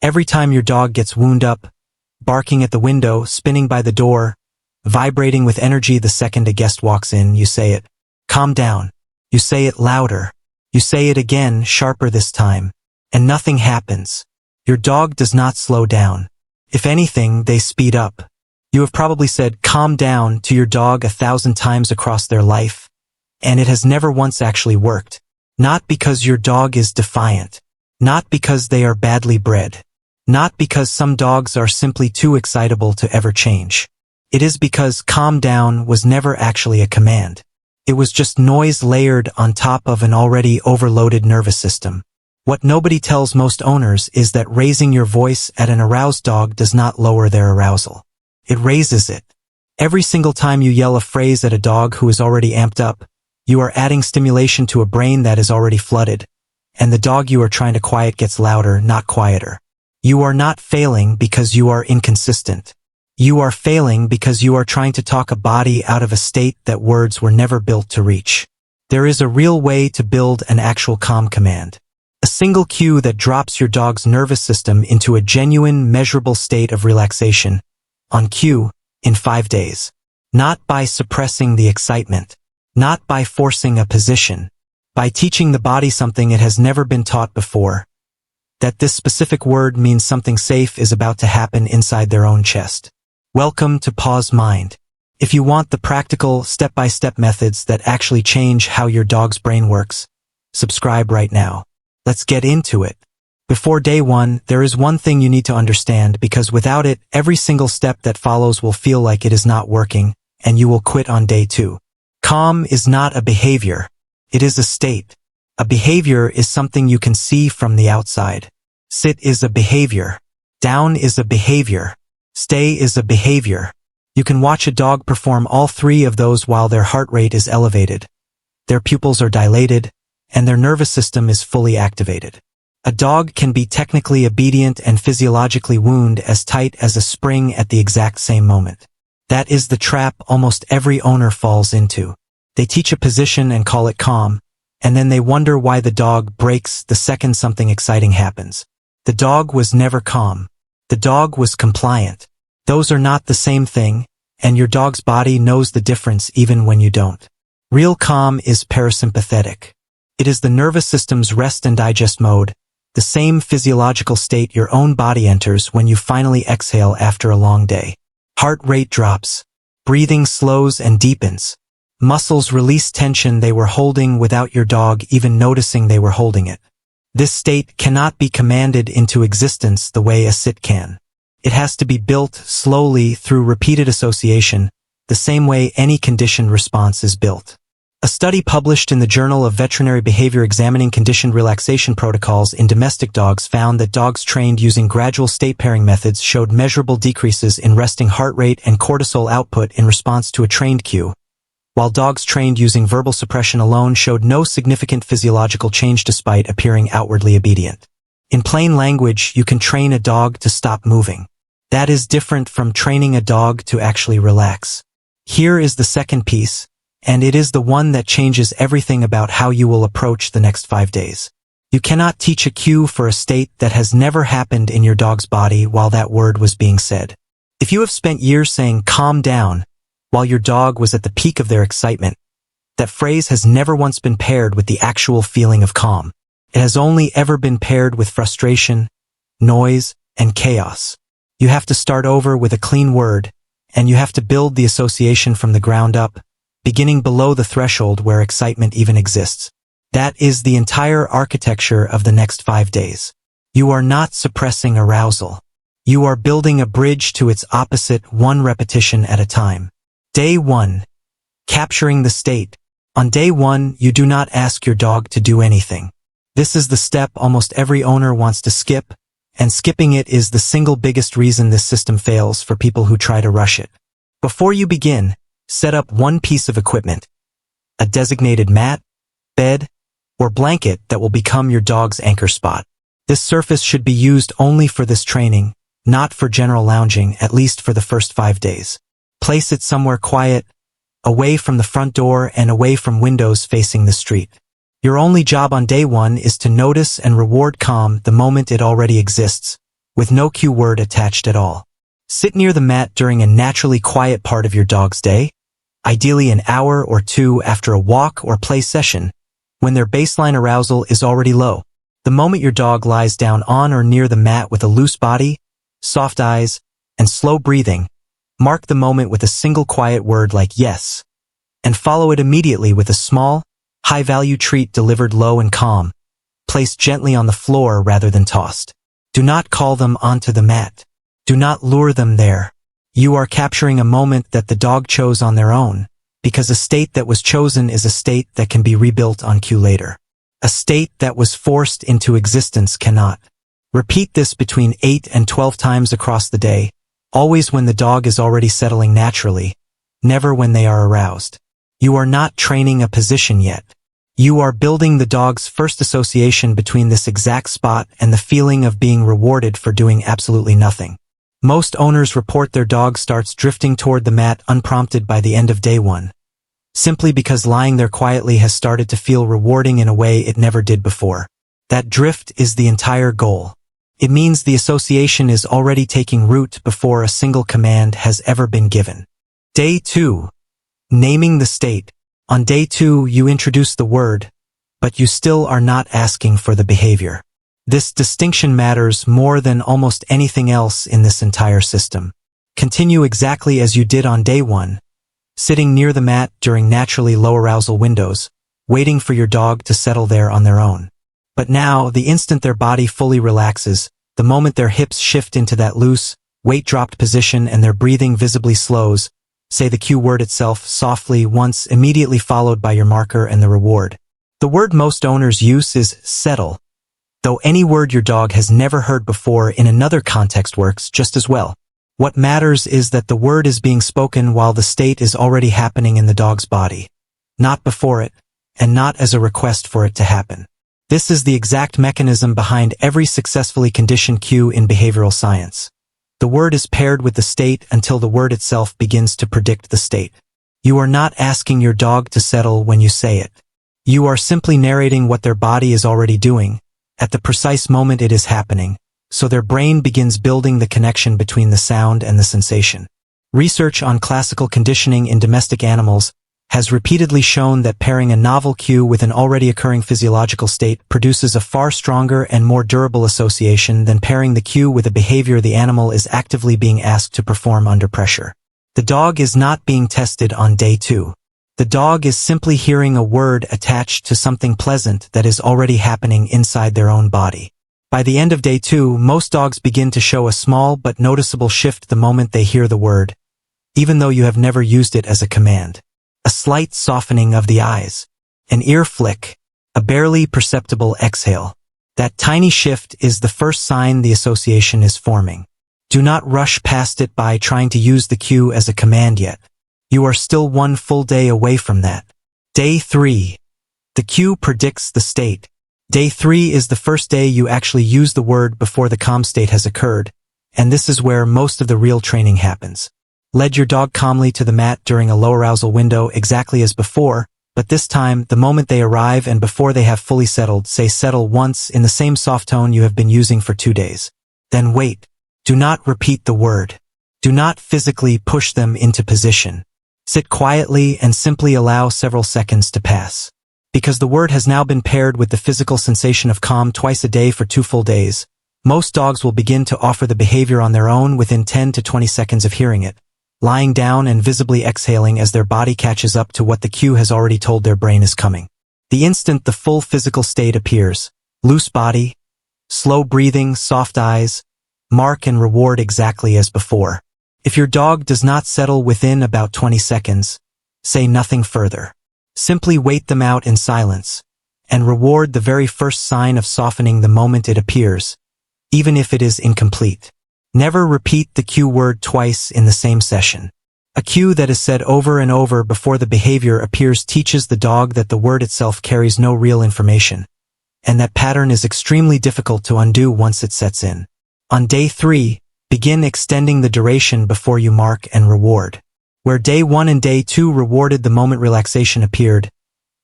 Every time your dog gets wound up, barking at the window, spinning by the door, vibrating with energy the second a guest walks in, you say it. Calm down. You say it louder. You say it again, sharper this time. And nothing happens. Your dog does not slow down. If anything, they speed up. You have probably said, calm down, to your dog 1,000 times across their life, and it has never once actually worked. Not because your dog is defiant. Not because they are badly bred. Not because some dogs are simply too excitable to ever change. It is because calm down was never actually a command. It was just noise layered on top of an already overloaded nervous system. What nobody tells most owners is that raising your voice at an aroused dog does not lower their arousal. It raises it. Every single time you yell a phrase at a dog who is already amped up, you are adding stimulation to a brain that is already flooded, and the dog you are trying to quiet gets louder, not quieter. You are not failing because you are inconsistent. You are failing because you are trying to talk a body out of a state that words were never built to reach. There is a real way to build an actual calm command. A single cue that drops your dog's nervous system into a genuine, measurable state of relaxation, on cue, in 5 days. Not by suppressing the excitement. Not by forcing a position. By teaching the body something it has never been taught before. That this specific word means something safe is about to happen inside their own chest. Welcome to PAW'S Mind. If you want the practical, step-by-step methods that actually change how your dog's brain works, subscribe right now. Let's get into it. Before day 1, there is one thing you need to understand, because without it, every single step that follows will feel like it is not working, and you will quit on day 2. Calm is not a behavior. It is a state. A behavior is something you can see from the outside. Sit is a behavior. Down is a behavior. Stay is a behavior. You can watch a dog perform all 3 of those while their heart rate is elevated, their pupils are dilated, and their nervous system is fully activated. A dog can be technically obedient and physiologically wound as tight as a spring at the exact same moment. That is the trap almost every owner falls into. They teach a position and call it calm, and then they wonder why the dog breaks the second something exciting happens. The dog was never calm. The dog was compliant. Those are not the same thing, and your dog's body knows the difference even when you don't. Real calm is parasympathetic. It is the nervous system's rest and digest mode, the same physiological state your own body enters when you finally exhale after a long day. Heart rate drops. Breathing slows and deepens. Muscles release tension they were holding without your dog even noticing they were holding it. This state cannot be commanded into existence the way a sit can. It has to be built slowly through repeated association, the same way any conditioned response is built. A study published in the Journal of Veterinary Behavior examining conditioned relaxation protocols in domestic dogs found that dogs trained using gradual state pairing methods showed measurable decreases in resting heart rate and cortisol output in response to a trained cue, while dogs trained using verbal suppression alone showed no significant physiological change despite appearing outwardly obedient. In plain language, you can train a dog to stop moving. That is different from training a dog to actually relax. Here is the second piece, and it is the one that changes everything about how you will approach the next 5 days. You cannot teach a cue for a state that has never happened in your dog's body while that word was being said. If you have spent years saying calm down while your dog was at the peak of their excitement, that phrase has never once been paired with the actual feeling of calm. It has only ever been paired with frustration, noise, and chaos. You have to start over with a clean word, and you have to build the association from the ground up, beginning below the threshold where excitement even exists. That is the entire architecture of the next 5 days. You are not suppressing arousal. You are building a bridge to its opposite, one repetition at a time. Day 1. Capturing the state. On day 1, you do not ask your dog to do anything. This is the step almost every owner wants to skip, and skipping it is the single biggest reason this system fails for people who try to rush it. Before you begin, set up one piece of equipment, a designated mat, bed, or blanket that will become your dog's anchor spot. This surface should be used only for this training, not for general lounging, at least for the first 5 days. Place it somewhere quiet, away from the front door and away from windows facing the street. Your only job on day 1 is to notice and reward calm the moment it already exists, with no cue word attached at all. Sit near the mat during a naturally quiet part of your dog's day, ideally an hour or two after a walk or play session, when their baseline arousal is already low. The moment your dog lies down on or near the mat with a loose body, soft eyes, and slow breathing, mark the moment with a single quiet word like yes, and follow it immediately with a small, high-value treat delivered low and calm, placed gently on the floor rather than tossed. Do not call them onto the mat. Do not lure them there. You are capturing a moment that the dog chose on their own, because a state that was chosen is a state that can be rebuilt on cue later. A state that was forced into existence cannot. Repeat this between 8 and 12 times across the day, always when the dog is already settling naturally, never when they are aroused. You are not training a position yet. You are building the dog's first association between this exact spot and the feeling of being rewarded for doing absolutely nothing. Most owners report their dog starts drifting toward the mat unprompted by the end of day 1, simply because lying there quietly has started to feel rewarding in a way it never did before. That drift is the entire goal. It means the association is already taking root before a single command has ever been given. Day 2. Naming the state. On day 2, you introduce the word, but you still are not asking for the behavior. This distinction matters more than almost anything else in this entire system. Continue exactly as you did on day 1, sitting near the mat during naturally low arousal windows, waiting for your dog to settle there on their own. But now, the instant their body fully relaxes, the moment their hips shift into that loose, weight-dropped position and their breathing visibly slows, say the cue word itself softly once, immediately followed by your marker and the reward. The word most owners use is settle, though any word your dog has never heard before in another context works just as well. What matters is that the word is being spoken while the state is already happening in the dog's body, not before it, and not as a request for it to happen. This is the exact mechanism behind every successfully conditioned cue in behavioral science. The word is paired with the state until the word itself begins to predict the state. You are not asking your dog to settle when you say it. You are simply narrating what their body is already doing, at the precise moment it is happening, so their brain begins building the connection between the sound and the sensation. Research on classical conditioning in domestic animals has repeatedly shown that pairing a novel cue with an already occurring physiological state produces a far stronger and more durable association than pairing the cue with a behavior the animal is actively being asked to perform under pressure. The dog is not being tested on day 2. The dog is simply hearing a word attached to something pleasant that is already happening inside their own body. By the end of day 2, most dogs begin to show a small but noticeable shift the moment they hear the word, even though you have never used it as a command. A slight softening of the eyes, an ear flick, a barely perceptible exhale. That tiny shift is the first sign the association is forming. Do not rush past it by trying to use the cue as a command yet. You are still one full day away from that. Day 3. The cue predicts the state. Day 3 is the first day you actually use the word before the calm state has occurred, and this is where most of the real training happens. Lead your dog calmly to the mat during a low arousal window exactly as before, but this time, the moment they arrive and before they have fully settled, say settle once in the same soft tone you have been using for 2 days. Then wait. Do not repeat the word. Do not physically push them into position. Sit quietly and simply allow several seconds to pass. Because the word has now been paired with the physical sensation of calm twice a day for 2 full days, most dogs will begin to offer the behavior on their own within 10 to 20 seconds of hearing it, lying down and visibly exhaling as their body catches up to what the cue has already told their brain is coming. The instant the full physical state appears, loose body, slow breathing, soft eyes, mark and reward exactly as before. If your dog does not settle within about 20 seconds, say nothing further. Simply wait them out in silence, and reward the very first sign of softening the moment it appears, even if it is incomplete. Never repeat the cue word twice in the same session. A cue that is said over and over before the behavior appears teaches the dog that the word itself carries no real information, and that pattern is extremely difficult to undo once it sets in. On day 3, begin extending the duration before you mark and reward. Where day 1 and day 2 rewarded the moment relaxation appeared,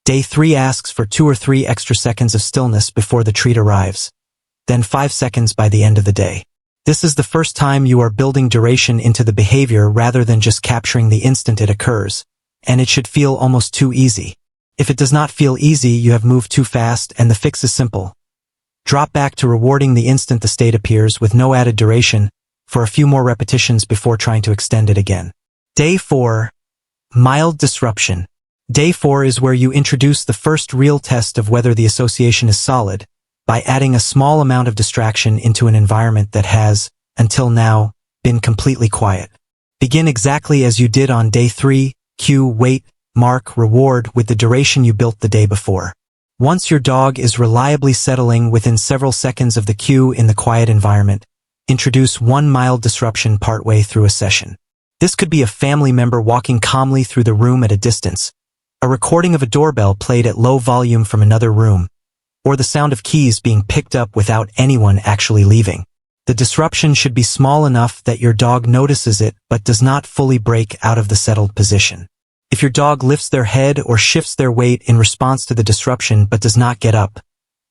day 3 asks for 2 or 3 extra seconds of stillness before the treat arrives, then 5 seconds by the end of the day. This is the first time you are building duration into the behavior rather than just capturing the instant it occurs, and it should feel almost too easy. If it does not feel easy, you have moved too fast, and the fix is simple. Drop back to rewarding the instant the state appears with no added duration for a few more repetitions before trying to extend it again. Day 4. Mild disruption. Day 4 is where you introduce the first real test of whether the association is solid, by adding a small amount of distraction into an environment that has, until now, been completely quiet. Begin exactly as you did on day 3, cue, wait, mark, reward with the duration you built the day before. Once your dog is reliably settling within several seconds of the cue in the quiet environment, introduce one mild disruption partway through a session. This could be a family member walking calmly through the room at a distance, a recording of a doorbell played at low volume from another room, or the sound of keys being picked up without anyone actually leaving. The disruption should be small enough that your dog notices it but does not fully break out of the settled position. If your dog lifts their head or shifts their weight in response to the disruption but does not get up,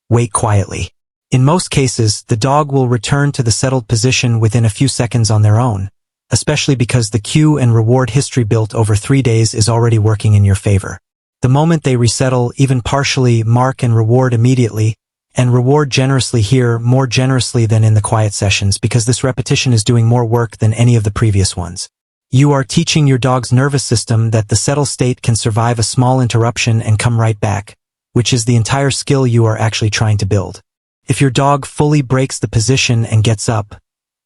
wait quietly. In most cases, the dog will return to the settled position within a few seconds on their own, especially because the cue and reward history built over 3 days is already working in your favor. The moment they resettle, even partially, mark and reward immediately, and reward generously here, more generously than in the quiet sessions, because this repetition is doing more work than any of the previous ones. You are teaching your dog's nervous system that the settled state can survive a small interruption and come right back, which is the entire skill you are actually trying to build. If your dog fully breaks the position and gets up,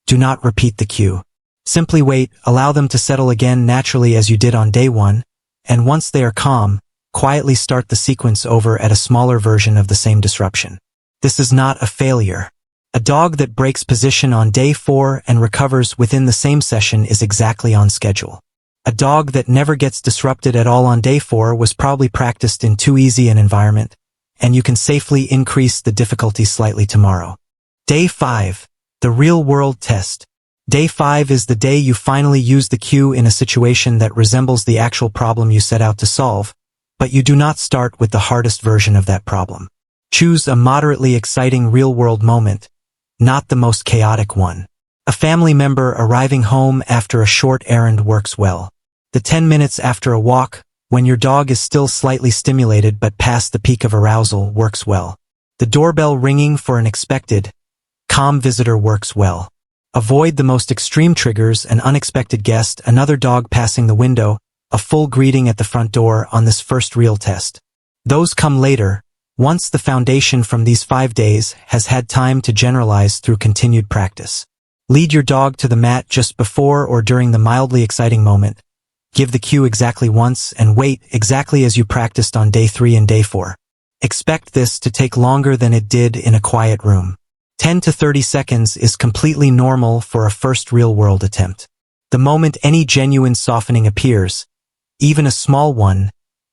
do not repeat the cue. Simply wait, allow them to settle again naturally as you did on day 1, and once they are calm, quietly start the sequence over at a smaller version of the same disruption. This is not a failure. A dog that breaks position on day 4 and recovers within the same session is exactly on schedule. A dog that never gets disrupted at all on day 4 was probably practiced in too easy an environment, and you can safely increase the difficulty slightly tomorrow. Day 5. The real-world test. Day 5 is the day you finally use the cue in a situation that resembles the actual problem you set out to solve, but you do not start with the hardest version of that problem. Choose a moderately exciting real-world moment, not the most chaotic one. A family member arriving home after a short errand works well. The 10 minutes after a walk, when your dog is still slightly stimulated but past the peak of arousal, works well. The doorbell ringing for an expected, calm visitor works well. Avoid the most extreme triggers: an unexpected guest, another dog passing the window, a full greeting at the front door on this first real test. Those come later, once the foundation from these 5 days has had time to generalize through continued practice. Lead your dog to the mat just before or during the mildly exciting moment. Give the cue exactly once and wait exactly as you practiced on day 3 and day 4. Expect this to take longer than it did in a quiet room. 10 to 30 seconds is completely normal for a first real-world attempt. The moment any genuine softening appears, even a small one,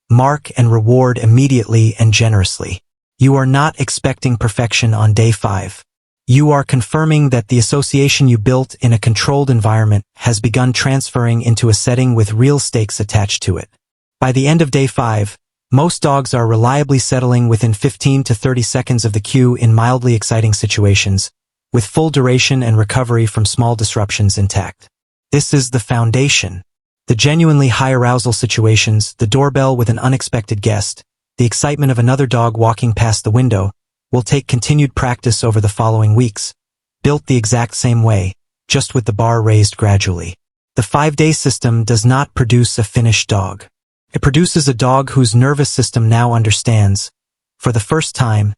mark and reward immediately and generously. You are not expecting perfection on day 5. You are confirming that the association you built in a controlled environment has begun transferring into a setting with real stakes attached to it. By the end of day 5, most dogs are reliably settling within 15 to 30 seconds of the cue in mildly exciting situations, with full duration and recovery from small disruptions intact. This is the foundation. The genuinely high arousal situations, the doorbell with an unexpected guest, the excitement of another dog walking past the window, will take continued practice over the following weeks, built the exact same way, just with the bar raised gradually. The 5-day system does not produce a finished dog. It produces a dog whose nervous system now understands, for the first time,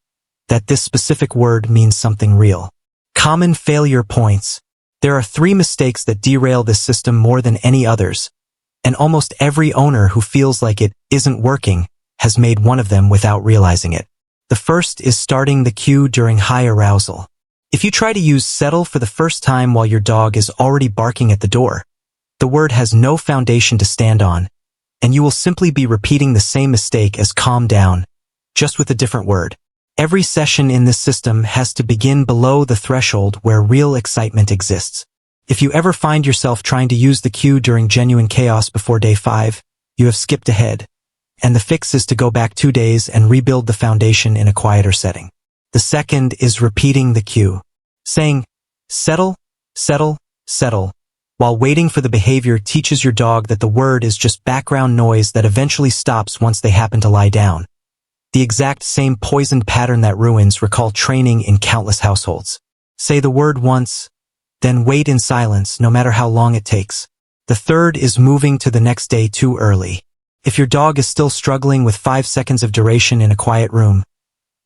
that this specific word means something real. Common failure points. There are 3 mistakes that derail this system more than any others, and almost every owner who feels like it isn't working has made one of them without realizing it. The first is starting the cue during high arousal. If you try to use settle for the first time while your dog is already barking at the door, the word has no foundation to stand on, and you will simply be repeating the same mistake as calm down, just with a different word. Every session in this system has to begin below the threshold where real excitement exists. If you ever find yourself trying to use the cue during genuine chaos before day 5, you have skipped ahead, and the fix is to go back 2 days and rebuild the foundation in a quieter setting. The second is repeating the cue. Saying, settle, Settle, settle. While waiting for the behavior teaches your dog that the word is just background noise that eventually stops once they happen to lie down. The exact same poisoned pattern that ruins recall training in countless households. Say the word once, then wait in silence no matter how long it takes. The third is moving to the next day too early. If your dog is still struggling with 5 seconds of duration in a quiet room,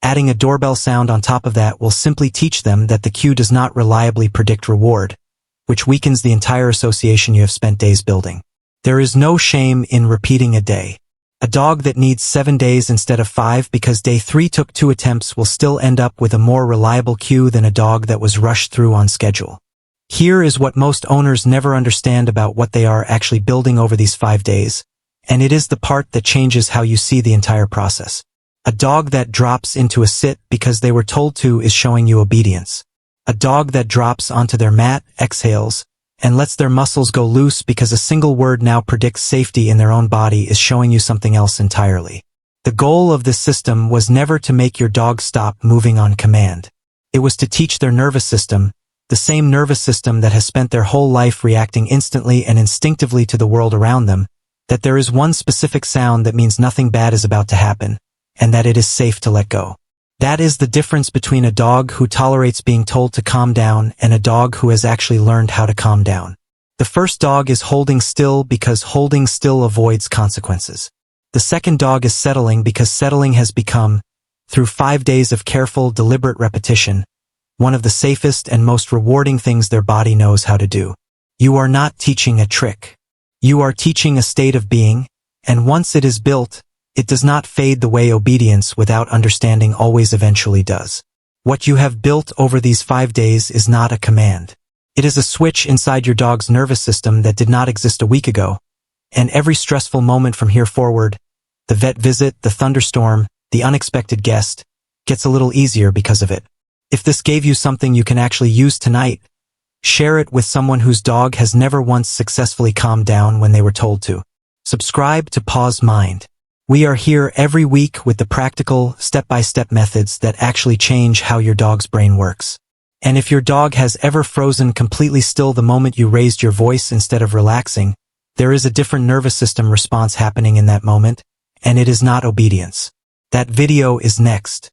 adding a doorbell sound on top of that will simply teach them that the cue does not reliably predict reward, which weakens the entire association you have spent days building. There is no shame in repeating a day. A dog that needs 7 days instead of 5 because day 3 took 2 attempts will still end up with a more reliable cue than a dog that was rushed through on schedule. Here is what most owners never understand about what they are actually building over these 5 days, and it is the part that changes how you see the entire process. A dog that drops into a sit because they were told to is showing you obedience. A dog that drops onto their mat, exhales, and lets their muscles go loose because a single word now predicts safety in their own body is showing you something else entirely. The goal of this system was never to make your dog stop moving on command. It was to teach their nervous system, the same nervous system that has spent their whole life reacting instantly and instinctively to the world around them, that there is one specific sound that means nothing bad is about to happen, and that it is safe to let go. That is the difference between a dog who tolerates being told to calm down and a dog who has actually learned how to calm down. The first dog is holding still because holding still avoids consequences. The second dog is settling because settling has become, through 5 days of careful, deliberate repetition, one of the safest and most rewarding things their body knows how to do. You are not teaching a trick. You are teaching a state of being, and once it is built, it does not fade the way obedience without understanding always eventually does. What you have built over these 5 days is not a command. It is a switch inside your dog's nervous system that did not exist a week ago, and every stressful moment from here forward, the vet visit, the thunderstorm, the unexpected guest, gets a little easier because of it. If this gave you something you can actually use tonight, share it with someone whose dog has never once successfully calmed down when they were told to. Subscribe to PAW'S Mind. We are here every week with the practical, step-by-step methods that actually change how your dog's brain works. And if your dog has ever frozen completely still the moment you raised your voice instead of relaxing, there is a different nervous system response happening in that moment, and it is not obedience. That video is next.